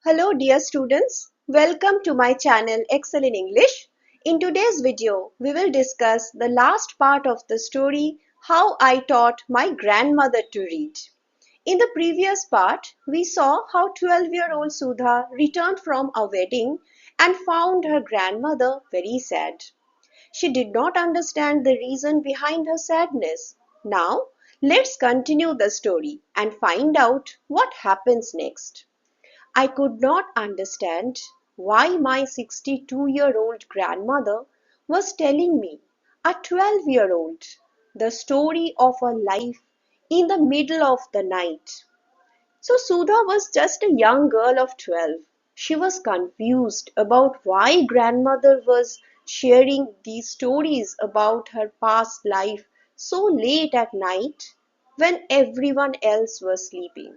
Hello dear students, welcome to my channel Excel in English. In today's video, we will discuss the last part of the story, How I Taught My Grandmother to Read. In the previous part, we saw how 12-year-old Sudha returned from a wedding and found her grandmother very sad. She did not understand the reason behind her sadness. Now, let's continue the story and find out what happens next. I could not understand why my 62-year-old grandmother was telling me, a 12-year-old, the story of a life in the middle of the night. So Sudha was just a young girl of 12. She was confused about why grandmother was sharing these stories about her past life so late at night when everyone else was sleeping.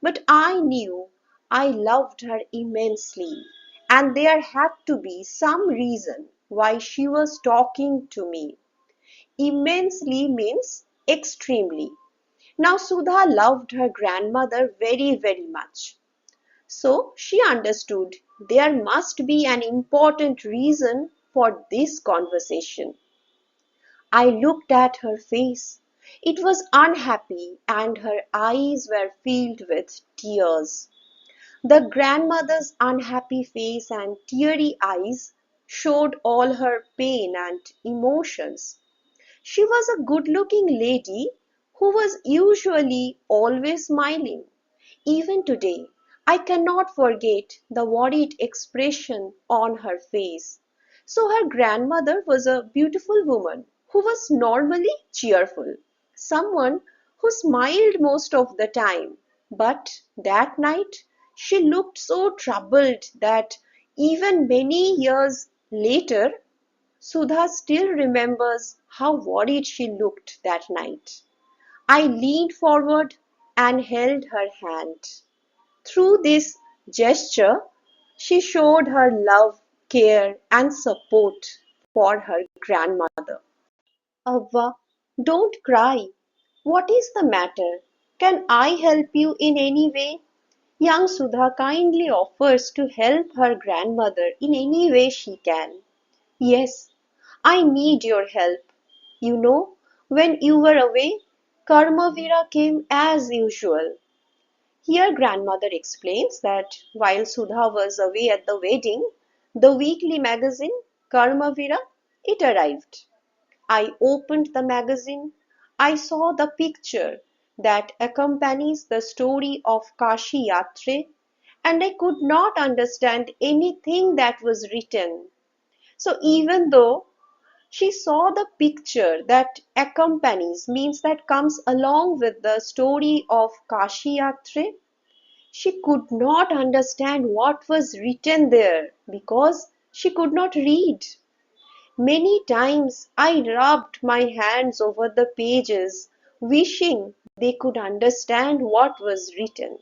But I knew I loved her immensely, and there had to be some reason why she was talking to me. Immensely means extremely. Now Sudha loved her grandmother very, very much. So she understood there must be an important reason for this conversation. I looked at her face. It was unhappy and her eyes were filled with tears. The grandmother's unhappy face and teary eyes showed all her pain and emotions. She was a good-looking lady who was usually always smiling. Even today, I cannot forget the worried expression on her face. So her grandmother was a beautiful woman who was normally cheerful, someone who smiled most of the time. But that night, she looked so troubled that even many years later, Sudha still remembers how worried she looked that night. I leaned forward and held her hand. Through this gesture, she showed her love, care, and support for her grandmother. Avva, don't cry. What is the matter? Can I help you in any way? Young Sudha kindly offers to help her grandmother in any way she can. Yes, I need your help. You know, when you were away, Karmavira came as usual. Here grandmother explains that while Sudha was away at the wedding, the weekly magazine Karmavira, it arrived. I opened the magazine. I saw the picture that accompanies the story of Kashi Yatre, and I could not understand anything that was written. So even though she saw the picture that accompanies, means that comes along with the story of Kashi Yatre, she could not understand what was written there because she could not read. Many times I rubbed my hands over the pages, wishing they could understand what was written.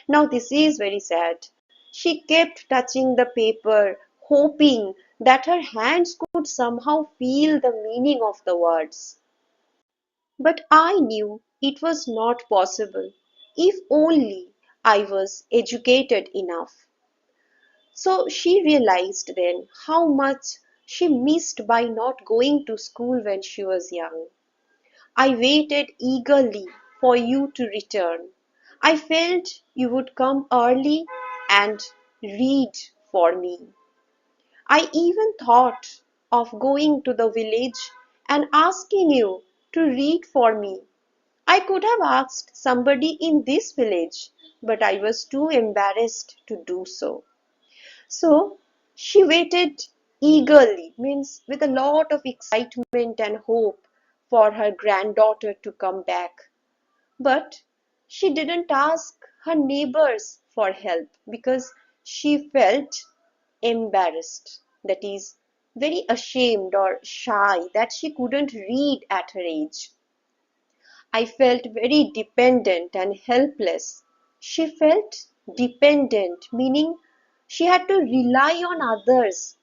Now this is very sad. She kept touching the paper, hoping that her hands could somehow feel the meaning of the words. But I knew it was not possible, if only I was educated enough. So she realized then how much she missed by not going to school when she was young. I waited eagerly for you to return. I felt you would come early and read for me. I even thought of going to the village and asking you to read for me. I could have asked somebody in this village, but I was too embarrassed to do so. So she waited eagerly, means with a lot of excitement and hope for her granddaughter to come back. But she didn't ask her neighbors for help because she felt embarrassed, that is, very ashamed or shy that she couldn't read at her age. I felt very dependent and helpless. She felt dependent, meaning she had to rely on others,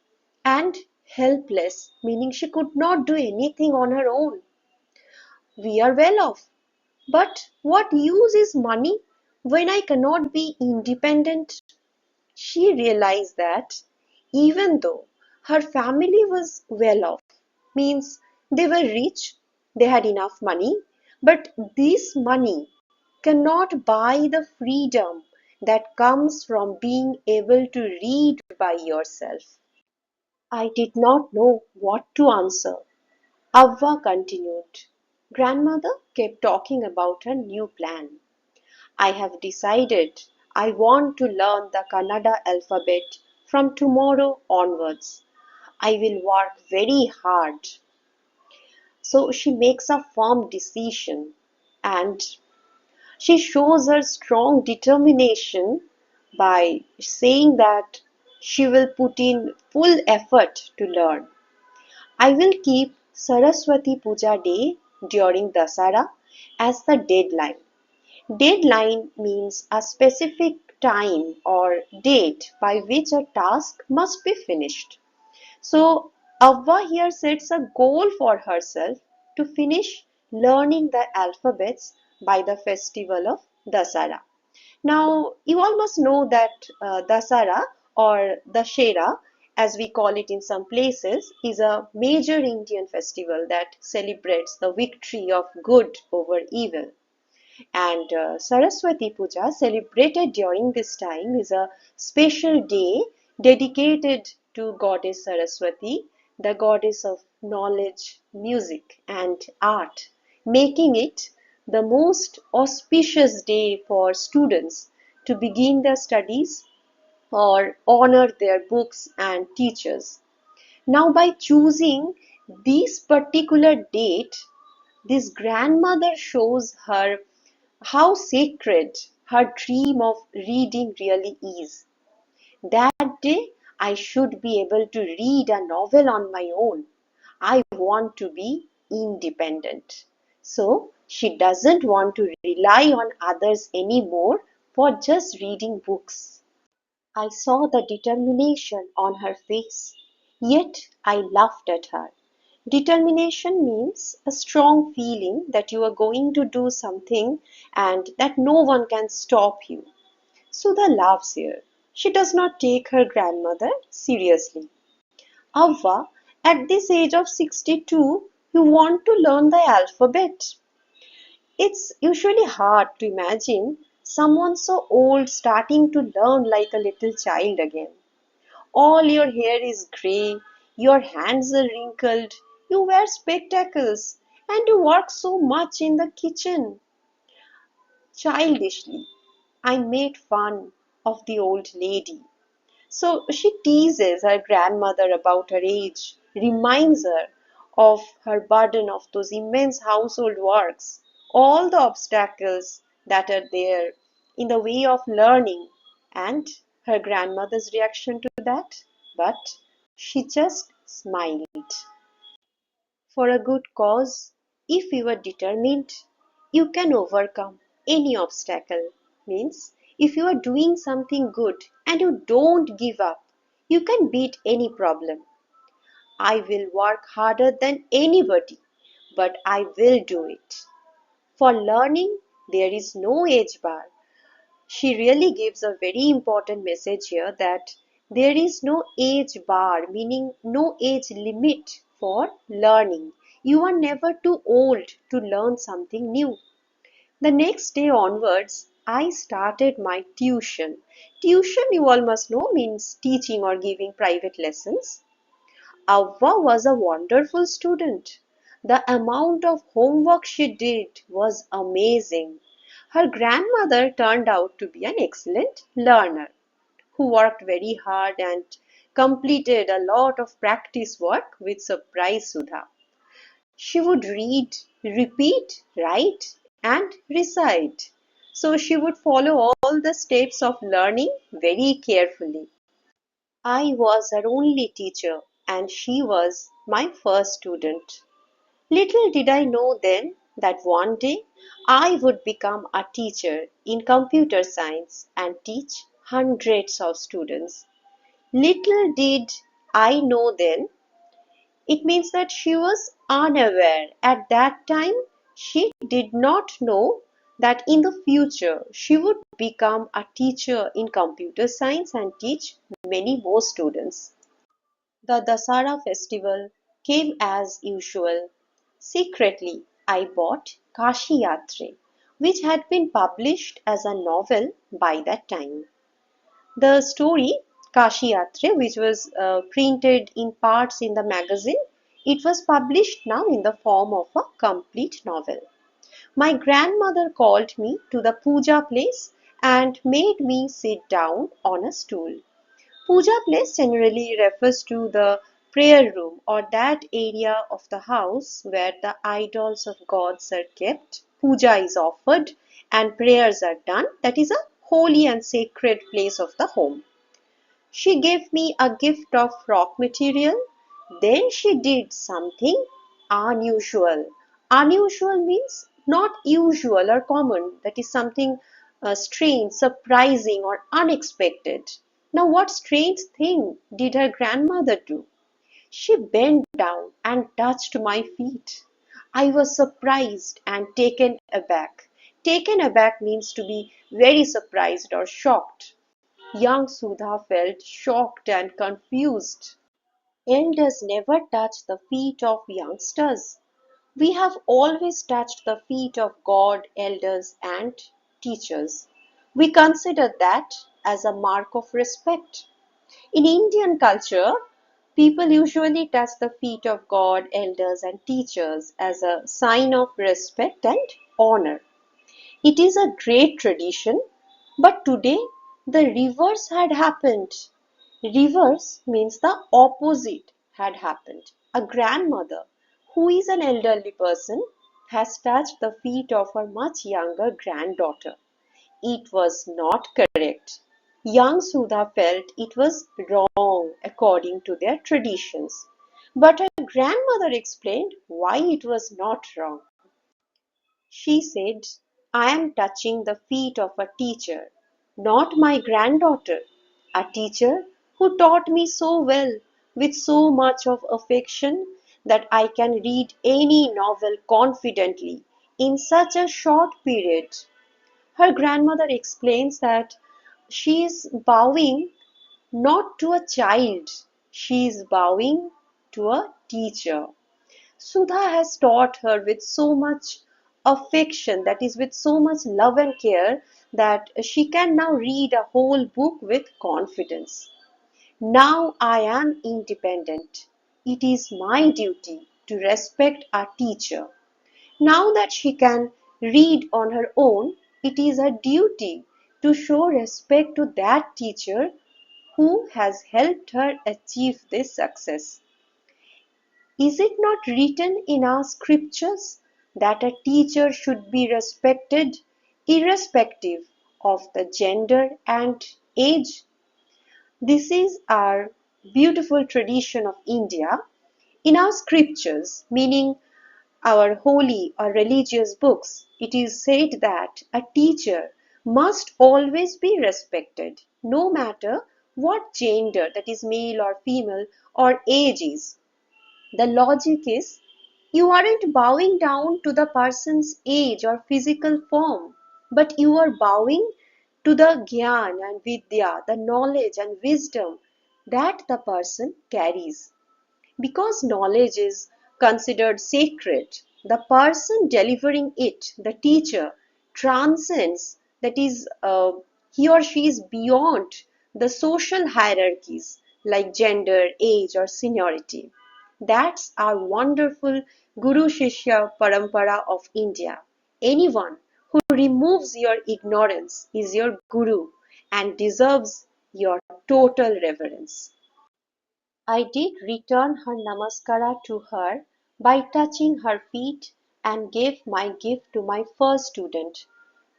and helpless, meaning she could not do anything on her own. We are well off, but what use is money when I cannot be independent? She realized that even though her family was well off, means they were rich, they had enough money, but this money cannot buy the freedom that comes from being able to read by yourself. I did not know what to answer. Avva continued. Grandmother kept talking about her new plan. I have decided I want to learn the Kannada alphabet from tomorrow onwards. I will work very hard. So she makes a firm decision and she shows her strong determination by saying that she will put in full effort to learn. I will keep Saraswati Puja Day during Dasara as the deadline. Deadline means a specific time or date by which a task must be finished. So Avva here sets a goal for herself to finish learning the alphabets by the festival of Dasara. Now, you all must know that Dasara or Dashera, as we call it in some places, is a major Indian festival that celebrates the victory of good over evil. And Saraswati Puja, celebrated during this time, is a special day dedicated to Goddess Saraswati, the goddess of knowledge, music, and art, making it the most auspicious day for students to begin their studies or honor their books and teachers. Now, by choosing this particular date, this grandmother shows her how sacred her dream of reading really is. That day, I should be able to read a novel on my own. I want to be independent. So, she doesn't want to rely on others anymore for just reading books. I saw the determination on her face, yet I laughed at her. Determination means a strong feeling that you are going to do something and that no one can stop you. Sudha laughs here. She does not take her grandmother seriously. Avva, at this age of 62, you want to learn the alphabet. It's usually hard to imagine someone so old starting to learn like a little child again. All your hair is grey, your hands are wrinkled, you wear spectacles, and you work so much in the kitchen. Childishly, I made fun of the old lady. So she teases her grandmother about her age, reminds her of her burden of those immense household works, all the obstacles that are there in the way of learning, and her grandmother's reaction to that. But she just smiled. For a good cause, if you are determined, you can overcome any obstacle. Means, if you are doing something good and you don't give up, you can beat any problem. I will work harder than anybody, but I will do it. For learning, there is no age bar. She really gives a very important message here that there is no age bar, meaning no age limit for learning. You are never too old to learn something new. The next day onwards, I started my tuition. Tuition, you all must know, means teaching or giving private lessons. Avva was a wonderful student. The amount of homework she did was amazing. Her grandmother turned out to be an excellent learner who worked very hard and completed a lot of practice work which surprised Sudha. She would read, repeat, write, and recite. So she would follow all the steps of learning very carefully. I was her only teacher and she was my first student. Little did I know then that one day I would become a teacher in computer science and teach hundreds of students. Little did I know then, it means that she was unaware. At that time, she did not know that in the future she would become a teacher in computer science and teach many more students. The Dasara festival came as usual. Secretly, I bought Kashi Yatre, which had been published as a novel by that time. The story Kashi Yatre, which was printed in parts in the magazine, it was published now in the form of a complete novel. My grandmother called me to the puja place and made me sit down on a stool. Puja place generally refers to the prayer room or that area of the house where the idols of gods are kept, puja is offered, and prayers are done. That is a holy and sacred place of the home. She gave me a gift of rock material. Then she did something unusual. Unusual means not usual or common. That is something strange, surprising, or unexpected. Now, what strange thing did her grandmother do? She bent down and touched my feet. I was surprised and taken aback. Taken aback means to be very surprised or shocked. Young Sudha felt shocked and confused. Elders never touch the feet of youngsters. We have always touched the feet of God, elders, and teachers. We consider that as a mark of respect. In Indian culture, people usually touch the feet of God, elders, and teachers as a sign of respect and honor. It is a great tradition, but today the reverse had happened. Reverse means the opposite had happened. A grandmother, who is an elderly person, has touched the feet of her much younger granddaughter. It was not correct. Young Sudha felt it was wrong according to their traditions. But her grandmother explained why it was not wrong. She said, I am touching the feet of a teacher, not my granddaughter, a teacher who taught me so well, with so much of affection, that I can read any novel confidently in such a short period. Her grandmother explains that she is bowing not to a child, she is bowing to a teacher. Sudha has taught her with so much affection, that is, with so much love and care, that she can now read a whole book with confidence. Now I am independent. It is my duty to respect our teacher. Now that she can read on her own, it is her duty to show respect to that teacher who has helped her achieve this success. Is it not written in our scriptures that a teacher should be respected irrespective of the gender and age? This is our beautiful tradition of India. In our scriptures, meaning our holy or religious books, it is said that a teacher must always be respected, no matter what gender, that is male or female, or age is. The logic is you aren't bowing down to the person's age or physical form, but you are bowing to the gyan and vidya, the knowledge and wisdom that the person carries. Because knowledge is considered sacred, the person delivering it, the teacher, transcends, that is, he or she is beyond the social hierarchies like gender, age, or seniority. That's our wonderful Guru Shishya Parampara of India. Anyone who removes your ignorance is your Guru and deserves your total reverence. I did return her namaskara to her by touching her feet and gave my gift to my first student.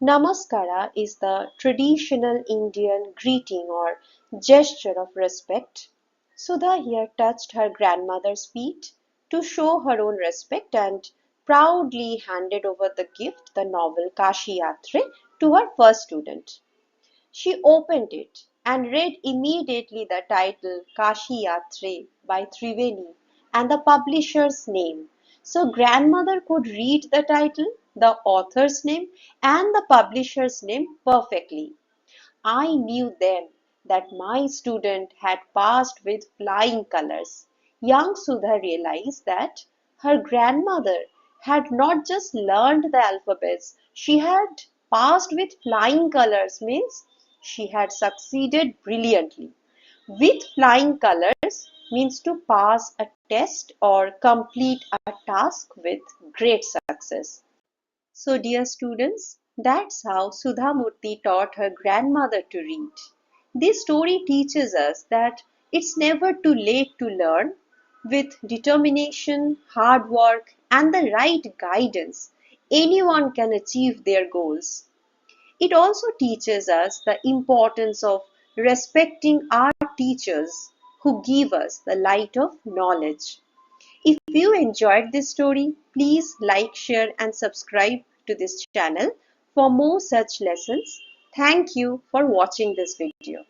Namaskara is the traditional Indian greeting or gesture of respect. Sudha here touched her grandmother's feet to show her own respect and proudly handed over the gift, the novel Kashi Yatre, to her first student. She opened it and read immediately the title Kashi Yatre by Triveni and the publisher's name. So grandmother could read the title the author's name, and the publisher's name perfectly. I knew then that my student had passed with flying colors. Young Sudha realized that her grandmother had not just learned the alphabets, she had passed with flying colors, means she had succeeded brilliantly. With flying colors means to pass a test or complete a task with great success. So, dear students, that's how Sudha Murty taught her grandmother to read. This story teaches us that it's never too late to learn. With determination, hard work, and the right guidance, anyone can achieve their goals. It also teaches us the importance of respecting our teachers who give us the light of knowledge. If you enjoyed this story, please like, share, and subscribe to this channel for more such lessons. Thank you for watching this video.